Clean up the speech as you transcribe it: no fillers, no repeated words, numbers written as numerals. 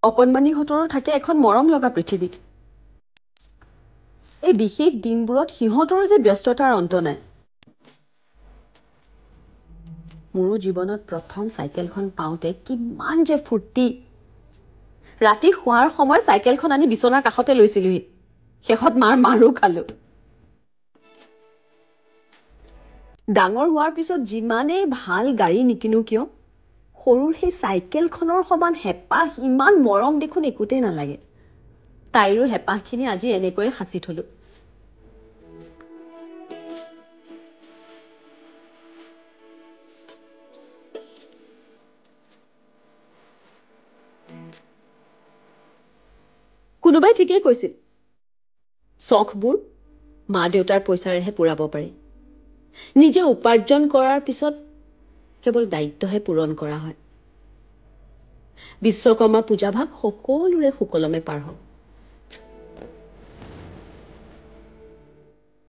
অকণমানিহঁতৰো থাকে এখন মৰম লগা পৃথিৱী। এই বিশেষ দিনবোৰত সিহঁতৰো যে ব্যস্ততাৰ অন্ত নাই। মোৰো জীৱনত প্ৰথম চাইকেলখন পাওঁতে কিমান যে ফূৰ্তি। ৰাতি শোৱাৰ সময় চাইকেলখন আনি বিচনাৰ কাষতে লৈছিলোহি। শেষত মাৰ মাৰো খালো। ডাঙৰ হোৱাৰ পিছত যিমানেই ভাল গাড়ী নিকিনো কিয়, সৰুৰ সেই চাইকেলখনৰ সমান হেঁপাহ, ইমান মৰম দেখোন একোতেই নালাগে। তাইৰো হেঁপাহখিনি আজি এনেকৈয়ে সাঁচি থলো। কোনোবাই ঠিকেই কৈছিল, চখবোৰ মা দেউতাৰ পইচাৰেহে পূৰাব পাৰি। নিজে উপাৰ্জন কৰাৰ পিছত কেৱল দায়িত্বহে পূৰণ কৰা হয়। বিশ্বকৰ্মা পূজাভাগ সকলোৰে সুকলমে পাৰ হওক।